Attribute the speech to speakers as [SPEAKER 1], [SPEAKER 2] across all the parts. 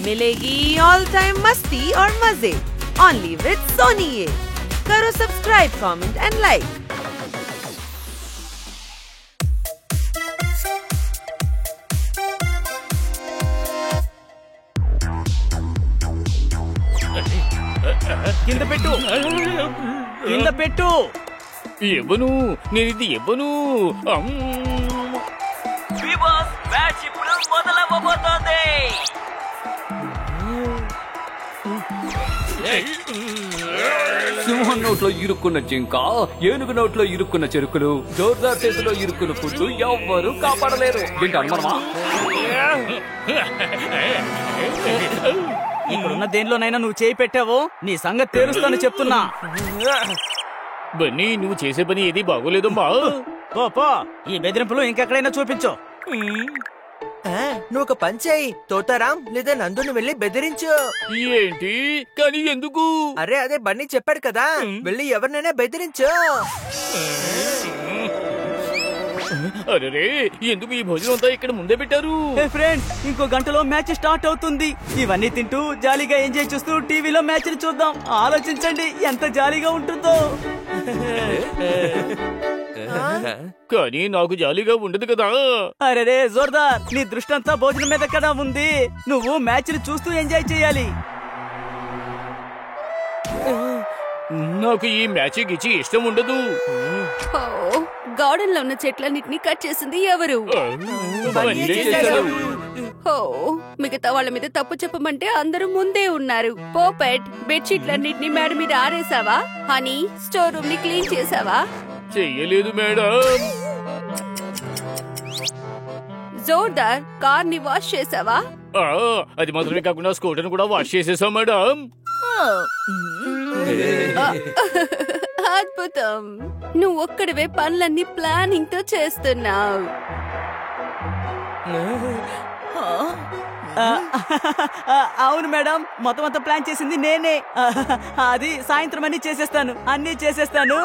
[SPEAKER 1] मिलेगी all time मस्ती और मजे ओनली विद सोनी। ये करो सब्सक्राइब, कमेंट एंड लाइक।
[SPEAKER 2] కింద పెట్టు, కింద పెట్టు.
[SPEAKER 3] ఇవ్వను, నేను ఇది ఇవ్వను.
[SPEAKER 2] మ్యాచ్ ఇప్పుడు మొదలవ్వబోతోంది.
[SPEAKER 4] సింహం నోట్లో ఇరుక్కున్న జింక, ఏనుగు నోట్లో ఇరుక్కున్న చెరుకులు, జోర్దార్ చేతిలో ఇరుక్కున్న ఫుడ్ ఎవ్వరూ కాపాడలేరు. ఏంటి అనుమానమా?
[SPEAKER 2] ఇక్కడున్న దేనిలోనైనా నువ్వు చేయి పెట్టావో నీ సంగతి తేలుస్తాను చెప్తున్నా.
[SPEAKER 3] బన్నీ, నువ్వు చేసే పని ఏది బాగోలేదమ్మా.
[SPEAKER 2] పో, ఈ బెదిరింపులు ఇంకెక్కడైనా చూపించు.
[SPEAKER 5] నువ్వు ఒక పని చేయి, తోతారాం లేదా నందుని వెళ్ళి బెదిరించు.
[SPEAKER 3] ఏంటి కానీ ఎందుకు?
[SPEAKER 5] అదే బన్నీ చెప్పాడు కదా, వెళ్ళి ఎవరినైనా బెదిరించు.
[SPEAKER 3] అరే, ఎందుకు ఈ భోజనం అంతా ఇక్కడ ముందే పెట్టారు?
[SPEAKER 2] ఫ్రెండ్స్, ఇంకో గంటలో మ్యాచ్ స్టార్ట్ అవుతుంది. ఇవన్నీ తింటూ జాలీగా ఎంజాయ్ చేస్తూ టీవీలో మ్యాచ్ ని చూద్దాం. ఆలోచించండి ఎంత జాలీగా ఉంటుందో.
[SPEAKER 3] కానీ నాకు జాలీగా ఉండదు కదా.
[SPEAKER 2] అరే జోర్దార్, నీ దృష్టి అంతా భోజనం మీద కదా ఉంది. నువ్వు మ్యాచ్ ని చూస్తూ ఎంజాయ్ చేయాలి.
[SPEAKER 3] నాకు ఈ మ్యాచ్ గిచ్చి ఇష్టం ఉండదు.
[SPEAKER 6] గార్డెన్ లో ఉన్న చెట్లన్నిటిని కట్ చేసింది ఎవరు? మిగతా వాళ్ళ మీద తప్పు చెప్పమంటే అందరూ ముందే ఉన్నారు. పోపెట్, బెడ్షీట్లన్నిటిని మేడ మీద ఆరేసావా? హనీ, స్టోర్ రూమ్ ని క్లీన్ చేసావా?
[SPEAKER 3] చెయ్యలేదు మేడం.
[SPEAKER 6] జోర్దార్, కార్ ని వాష్ చేసావా?
[SPEAKER 3] అది మాత్రమే కాకుండా స్కూటర్ కూడా వాష్ చేసేసాం మేడం.
[SPEAKER 6] అద్భుతం, నువ్వు ఒక్కడివే పనులన్నీ ప్లానింగ్ తో చేస్తున్నావు.
[SPEAKER 2] అవును మేడం, మొత్తం అంతా ప్లాన్ చేసింది నేనే. అది సాయంత్రం అన్ని చేసేస్తాను, అన్ని చేసేస్తాను.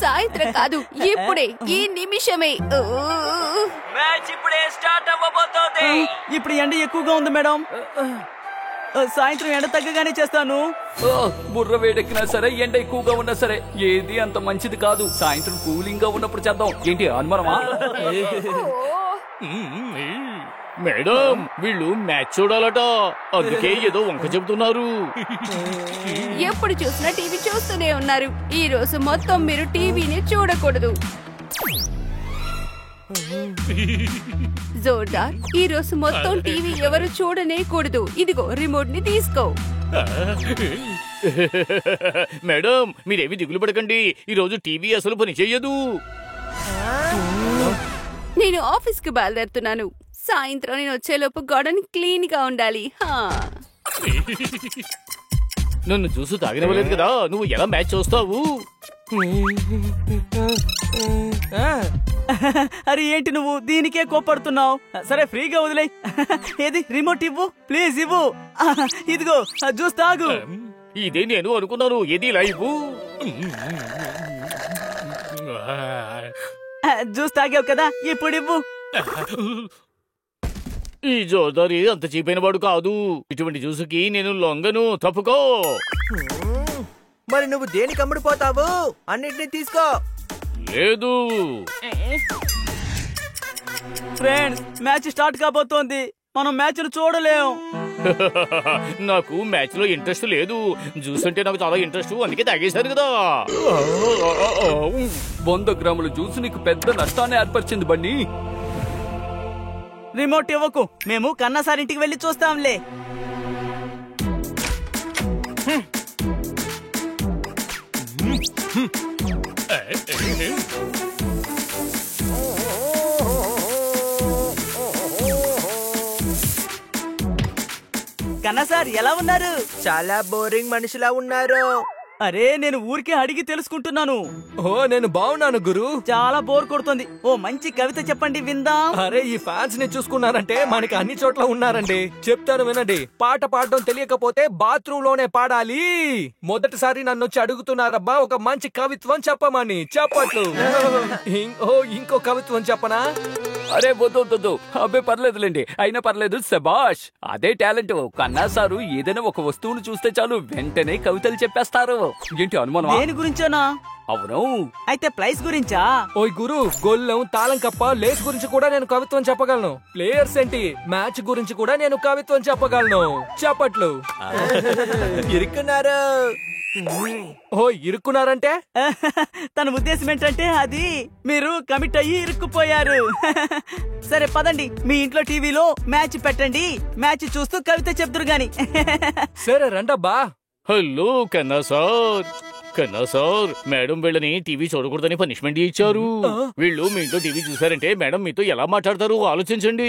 [SPEAKER 6] సాయంత్రం కాదు, ఇప్పుడే, ఈ నిమిషమే.
[SPEAKER 2] మ్యాచ్ ఇప్పుడే స్టార్ట్ అవ్వబోతోంది. ఇప్పుడు ఎండ ఎక్కువగా ఉంది మేడం. సాయంత్రం ఎండ తగ్గగానే చేస్తాను.
[SPEAKER 4] బుర్ర వేడెక్కినా సరే, ఎండ ఎక్కువగా ఉన్నా సరే, ఏది అంత మంచిది కాదు. సాయంత్రం కూలింగ్ గా ఉన్నప్పుడు చేద్దాం. ఏంటి అనుమానమా?
[SPEAKER 3] మేడం, వీళ్ళు మ్యాచ్ చూడాలట, అందుకే ఏదో వంక చెబుతున్నారు.
[SPEAKER 6] ఎప్పుడు చూసినా టీవీ చూస్తూనే ఉన్నారు. ఈ రోజు మొత్తం మీరు టీవీని చూడకూడదు. జోర్దార్, ఈ రోజు మొత్తం టీవీ ఎవరు చూడనే కూడదు. ఇదిగో రిమోట్ ని తీసుకో.
[SPEAKER 3] మేడం, మీరేమి దిగులు పడకండి, ఈ రోజు టీవీ అసలు పని చెయ్యదు.
[SPEAKER 6] నేను ఆఫీస్ కి బయలుదేరుతున్నాను. సాయంత్రం నేను వచ్చేలోపు గార్డెన్ క్లీన్ గా ఉండాలి.
[SPEAKER 3] నన్ను చూసి తాగినవ్వలేదు కదా, నువ్వు ఎలా మ్యాచ్ చూస్తావు?
[SPEAKER 2] అరే ఏంటి నువ్వు దీనికే కోపడుతున్నావు? సరే ఫ్రీగా వదిలే. ఏది రిమోట్ ఇవ్వు, ప్లీజ్ ఇవ్వు. ఇదిగో జ్యూస్ తాగు.
[SPEAKER 3] ఇదే నేను అనుకున్నాను, ఏది లైవ్.
[SPEAKER 2] జ్యూస్ తాగావు కదా, ఇప్పుడు ఇవ్వు.
[SPEAKER 3] ఈ జోర్దారి అంత చీపైన వాడు కాదు. ఇటువంటి జ్యూసుకి నేను లొంగను, తప్పుకో.
[SPEAKER 5] మరి నువ్వు దేనికి అమ్ముడుపోతావు? అన్నిటినీ తీసుకో.
[SPEAKER 3] లేదు
[SPEAKER 2] ఫ్రెండ్స్, మ్యాచ్ స్టార్ట్ కాబోతోంది. మనం మ్యాచ్ చూడలేం.
[SPEAKER 3] నాకు మ్యాచ్ లో ఇంట్రెస్ట్ లేదు. జ్యూస్ అంటే నాకు చాలా ఇంట్రెస్ట్, అందుకే తాగేశాను కదా.
[SPEAKER 4] 100 గ్రాముల జ్యూస్ నీకు పెద్ద నష్టాన్ని ఏర్పరిచింది బండి.
[SPEAKER 2] రిమోట్ ఇవ్వకు, మేము కన్నా సార్ ఇంటికి వెళ్ళి చూస్తాంలే. కన్నా సార్ ఎలా ఉన్నారు?
[SPEAKER 5] చాలా బోరింగ్ మనిషిలా ఉన్నారు.
[SPEAKER 2] అరే నేను ఊరికే అడిగి తెలుసుకుంటున్నాను.
[SPEAKER 7] ఓ నేను బాగున్నాను గురు.
[SPEAKER 2] చాలా బోర్ కొడుతుంది. ఓ మంచి కవిత చెప్పండి విందాం.
[SPEAKER 7] అరే ఈ ఫ్యాన్స్ ని చూసుకున్నారంటే మనకి అన్ని చోట్ల ఉన్నారండి. చెప్తాను వినండి. పాట పాడడం తెలియకపోతే బాత్రూమ్ లోనే పాడాలి. మొదటిసారి నన్ను వచ్చి అడుగుతున్నారబ్బా ఒక మంచి కవిత్వం చెప్పమని. చెప్పట్లు. ఇంకో కవిత్వం చెప్పనా?
[SPEAKER 4] అరే వద్దు అబ్బే పర్లేదులేండి, అయినా పర్లేదు. శబాష్, అదే టాలెంట్. కన్నా సారు ఏదైనా ఒక వస్తువును చూస్తే చాలు వెంటనే కవితలు చెప్పేస్తారు. ఏంటి అనుమానం?
[SPEAKER 2] దేని గురించోనా?
[SPEAKER 4] అవును.
[SPEAKER 2] అయితే ప్రైస్ గురించా?
[SPEAKER 7] ఓయ్ గురు, గొల్లెం, తాళం కప్ప, లేస్ గురించి కూడా నేను కవిత్వం చెప్పగలను. ప్లేయర్స్ ఏంటి, మ్యాచ్ గురించి కూడా నేను కవిత్వం చెప్పగలను. చెప్పట్లు.
[SPEAKER 5] ఇరుక్కున్నారు.
[SPEAKER 7] ఓ ఇరుక్కున్నారంటే?
[SPEAKER 2] తన ఉద్దేశం ఏంటంటే అది మీరు కమిట్ అయ్యి ఇరుక్కుపోయారు. సరే పదండి, మీ ఇంట్లో టీవీలో మ్యాచ్ పెట్టండి, మ్యాచ్ చూస్తూ కవిత చెప్తురు గాని.
[SPEAKER 7] సరే రండబ్బా.
[SPEAKER 3] హలో కన్నా సార్, మేడం వీళ్ళని టీవీ చూడకూడదని పనిష్మెంట్ ఇచ్చారు. వీళ్ళు మీ ఇంట్లో టీవీ చూసారంటే మేడం మీతో ఎలా మాట్లాడతారు ఆలోచించండి.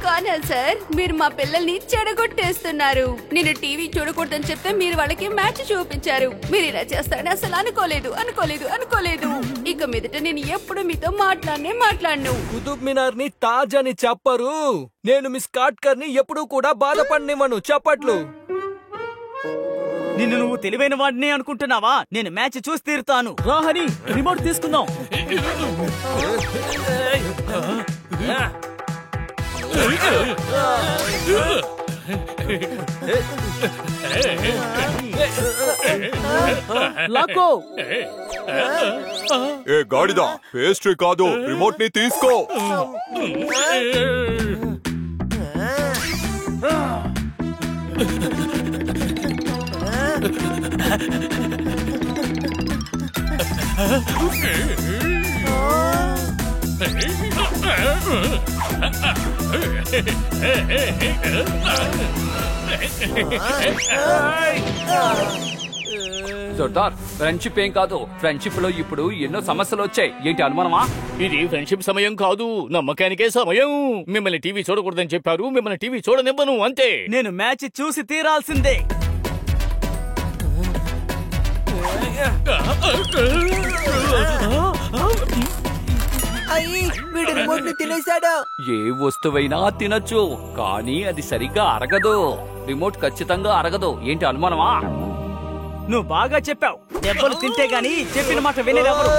[SPEAKER 6] కానీ సార్, మీరు మా పిల్లల్ని చెడగొట్టేస్తున్నారు. నేను టీవీ చూడకూడదని చెప్తే మీరు వాళ్ళకి మ్యాచ్ చూపించారు. మీరు ఇలా చేస్తారని అసలు అనుకోలేదు. ఇక మీదట నేను ఎప్పుడు మీతో మాట్లాడను.
[SPEAKER 7] కుతుబ్ మినార్ ని తాజ్ అని చెప్పరు. నేను మిస్ కాట్కర్ ని ఎప్పుడూ కూడా బాధపడనివ్వను. చెప్పట్లు.
[SPEAKER 2] నిన్ను నువ్వు తెలివైన వాడిని అనుకుంటున్నావా? నేను మ్యాచ్ చూసి తీరుతాను. రాహని, రిమోట్ తీసుకుందాం. లాకో.
[SPEAKER 8] ఏ గాడిదా, పేస్ట్రీ కాదు, రిమోట్ ని తీసుకో.
[SPEAKER 4] జోర్దార్, ఫ్రెండ్షిప్ ఏం కాదు. ఫ్రెండ్షిప్ లో ఇప్పుడు ఎన్నో సమస్యలు వచ్చాయి. ఏంటి అనుమానమా?
[SPEAKER 3] ఇది ఫ్రెండ్షిప్ సమయం కాదు, నమ్మకానికే సమయం. మిమ్మల్ని టీవీ చూడకూడదని చెప్పారు, మిమ్మల్ని టీవీ చూడనివ్వను అంతే.
[SPEAKER 2] నేను మ్యాచ్ చూసి తీరాల్సిందే.
[SPEAKER 5] అయ్యి, వీడు రిమోట్ ని తినేశాడు.
[SPEAKER 4] ఏ వస్తువైనా తినొచ్చు, కానీ అది సరిగ్గా అరగదు. రిమోట్ ఖచ్చితంగా అరగదు. ఏంటి అనుమానమా?
[SPEAKER 2] నువ్వు బాగా చెప్పావు. దెబ్బలు తింటే గాని చెప్పిన మాట వినేదెవరు?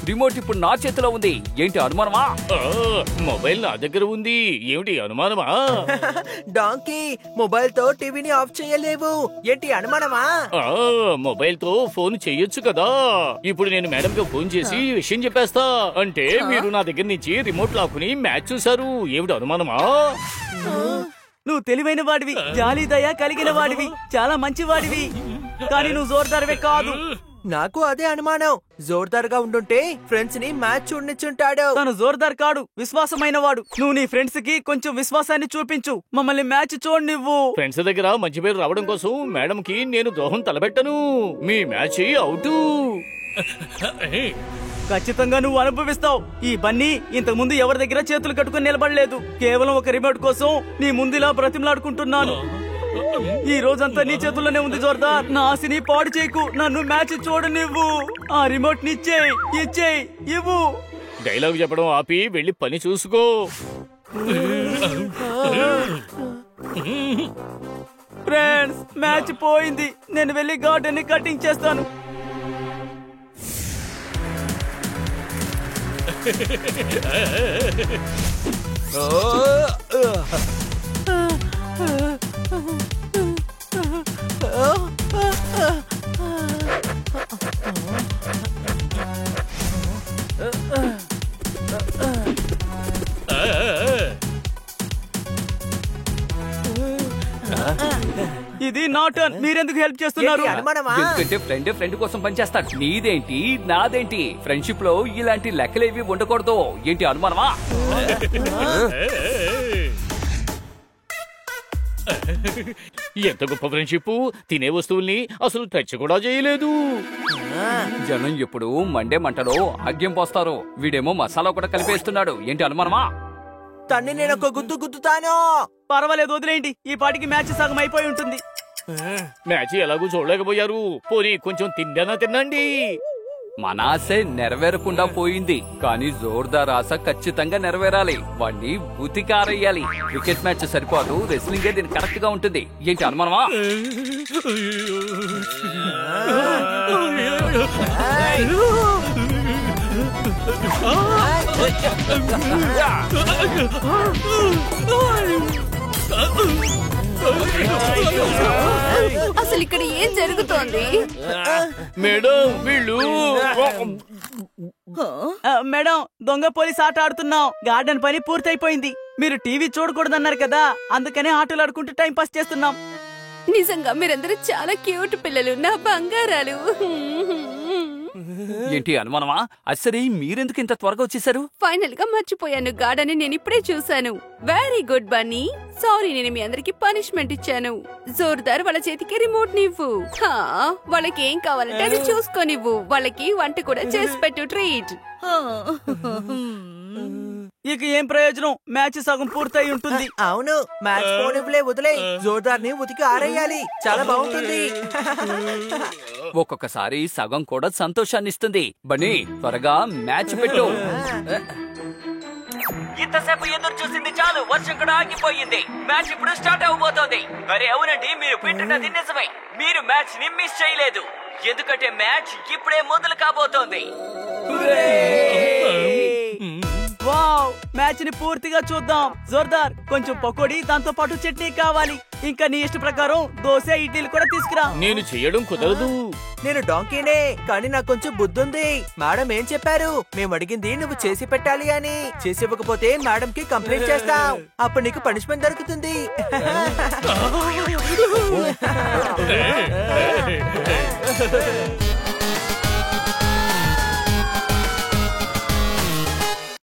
[SPEAKER 4] రిమోట్ ఇప్పుడు నా చేతిలో ఉంది. ఏంటి అనుమానమా?
[SPEAKER 3] మొబైల్ నా దగ్గర ఉంది. ఏమిటి అనుమానమా?
[SPEAKER 5] డాంకీ, మొబైల్ తో టీవీని ఆఫ్ చేయలేవు. ఏంటి అనుమానమా?
[SPEAKER 3] మొబైల్ తో ఫోన్ చెయ్యొచ్చు కదా. ఇప్పుడు నేను మేడం కి ఫోన్ చేసి విషయం చెప్పేస్తా. అంటే మీరు నా దగ్గర నుంచి రిమోట్ లాక్కుని మ్యాచ్ చూసారు. ఏమిటి అనుమానమా?
[SPEAKER 2] నువ్వు తెలివైన వాడివి, జాలి దయ కలిగిన వాడివి, చాలా మంచి వాడివి. కానీ నువ్వు జోర్దార్వే కాదు.
[SPEAKER 5] నాకు అదే అనుమానం. జోర్దార్ గా ఉండుంటే ఫ్రెండ్స్ ని మ్యాచ్ చూడనిచ్చుంటాడు.
[SPEAKER 2] తను జోర్దార్ కాడు, విశ్వాసమైన వాడు. నువ్వు నీ ఫ్రెండ్స్ కి కొంచెం విశ్వాసాన్ని చూపించు. మమ్మల్ని మ్యాచ్ చూడనివ్వు.
[SPEAKER 3] ఫ్రెండ్స్ దగ్గర మంచి పేరు రావడం కోసం మేడం కి నేను ద్రోహం తలబెట్టను. మీ మ్యాచ్ అవుట్.
[SPEAKER 2] ఖచ్చితంగా నువ్వు అనుభవిస్తావు. ఈ బన్నీ ఇంతకు ముందు ఎవరి దగ్గర చేతులు కట్టుకుని నిలబడలేదు. కేవలం ఒక రిమోట్ కోసం నీ ముందులా బ్రతిమలాడుకుంటున్నాను. ఈ రోజంతా నీ చేతుల్లోనే ఉంది జోర్దార్. నా ఆశని పాడు చేయకు. నన్ను మ్యాచ్ చూడనివ్వు. ఆ రిమోట్ ని ఇచ్చేయ్, ఇవ్వు.
[SPEAKER 3] డైలాగ్ చెప్పడం ఆపి వెళ్ళి పని చూసుకో.
[SPEAKER 2] ఫ్రెండ్స్, మ్యాచ్ పోయింది. నేను వెళ్ళి గార్డెన్ ని కటింగ్ చేస్తాను. ఇది నా టర్న్. మీరెందుకు హెల్ప్ చేస్తున్నారు?
[SPEAKER 4] ఎందుకంటే ఫ్రెండ్ కోసం పనిచేస్తాడు. నీదేంటి నాదేంటి? ఫ్రెండ్షిప్ లో ఇలాంటి లెక్కలేవి ఉండకూడదు. ఏంటి అనుమానమా?
[SPEAKER 3] ఎంత గొప్ప ఫ్రెండ్షిప్. తినే వస్తువుల్ని అసలు టచ్ కూడా చేయలేదు.
[SPEAKER 4] జనం ఎప్పుడు మండే మంటలో ఆగ్యం పోస్తారు. వీడేమో మసాలా కూడా కలిపేస్తున్నాడు. ఏంటి అనుమానమా?
[SPEAKER 5] తన్ని నేను ఒక గుద్దుతాను.
[SPEAKER 2] పర్వాలేదు, వదిలేయండి. ఈ పాటికి మ్యాచ్ సగం అయిపోయి ఉంటుంది.
[SPEAKER 3] మ్యాచ్ ఎలాగూ చూడలేకపోయారు. పోనీ కొంచెం తిండనా తినండి.
[SPEAKER 4] మన ఆశ నెరవేరకుండా పోయింది, కానీ జోర్దార్ ఆశ ఖచ్చితంగా నెరవేరాలి. వాణ్ణి ఉతికారేయాలి. క్రికెట్ మ్యాచ్ సరిపోదు, రెస్లింగే దీని కరెక్ట్ గా ఉంటుంది. ఏంటి అనుమానమా?
[SPEAKER 6] అసలు ఇక్కడ ఏం జరుగుతోంది?
[SPEAKER 3] మేడం వీళ్ళు
[SPEAKER 2] మేడం, దొంగ పోలీస్ ఆట ఆడుతున్నాం. గార్డెన్ పని పూర్తయిపోయింది. మీరు టీవీ చూడకూడదన్నారు కదా, అందుకనే ఆటలు ఆడుకుంటూ టైం పాస్ చేస్తున్నాం.
[SPEAKER 6] నిజంగా మీరందరూ చాలా క్యూట్ పిల్లలు, నా బంగారాలు.
[SPEAKER 4] ఏంటి అనుమానమా? అసలు మీరెందుకు ఇంత త్వరగా వచ్చేసారు?
[SPEAKER 6] ఫైనల్ గా మర్చిపోయాను, గార్డెన్ నేను ఇప్పుడే చూశాను. Very good Bunny. సారీ, నేను మీ అందరికి పనిష్మెంట్ ఇచ్చాను. జోర్దార్ వాళ్ళ చేతికి రిమోట్ నివ్వు. వాళ్ళకి ఏం కావాలంటే అది చూసుకోనివ్వు. వాళ్ళకి వంట కూడా చేసి పెట్టు, ట్రీట్.
[SPEAKER 2] ఇక ఏం ప్రయోజనం? మ్యాచ్ సగం పూర్తయి ఉంటుంది.
[SPEAKER 5] అవును, మ్యాచ్ పోనివ్వలే, వదిలే. జోర్దార్ ని ఉతికి ఆరేయాలి, చాలా బాగుంటుంది.
[SPEAKER 4] ఒక్కొక్కసారి సగం కూడా సంతోషాన్ని ఇస్తుంది. బన్నీ త్వరగా మ్యాచ్ పెట్టు. ఇంతసేపు ఎదురు చూసింది చాలు, వర్షం కూడా ఆగిపోయింది. మ్యాచ్ ఇప్పుడు స్టార్ట్ అవబోతోంది. అరే అవునండి, మీరు వింటున్నది నిజమే. మీరు మ్యాచ్ ని మిస్ చేయలేదు, ఎందుకంటే మ్యాచ్ ఇప్పుడే మొదలు కాబోతోంది.
[SPEAKER 2] వావ్, మ్యాచ్ ని పూర్తిగా చూద్దాం. జోర్దార్, కొంచెం పకోడీ, దాంతో పాటు చట్నీ కావాలి. ఇంకా నీ ఇష్ట ప్రకారం దోశ, ఇడ్లీలు కూడా తీసుకురా.
[SPEAKER 3] నేను చేయడం కుదరదు.
[SPEAKER 5] నేను డాంకీనే, కానీ నాకు కొంచెం బుద్ధి ఉంది. మేడం ఏం చెప్పారు? మేము అడిగింది నువ్వు చేసి పెట్టాలి అని. చేసి ఇవ్వకపోతే మేడం కి కంప్లైంట్ చేస్తాం. అప్పుడు నీకు పనిష్మెంట్ దొరుకుతుంది.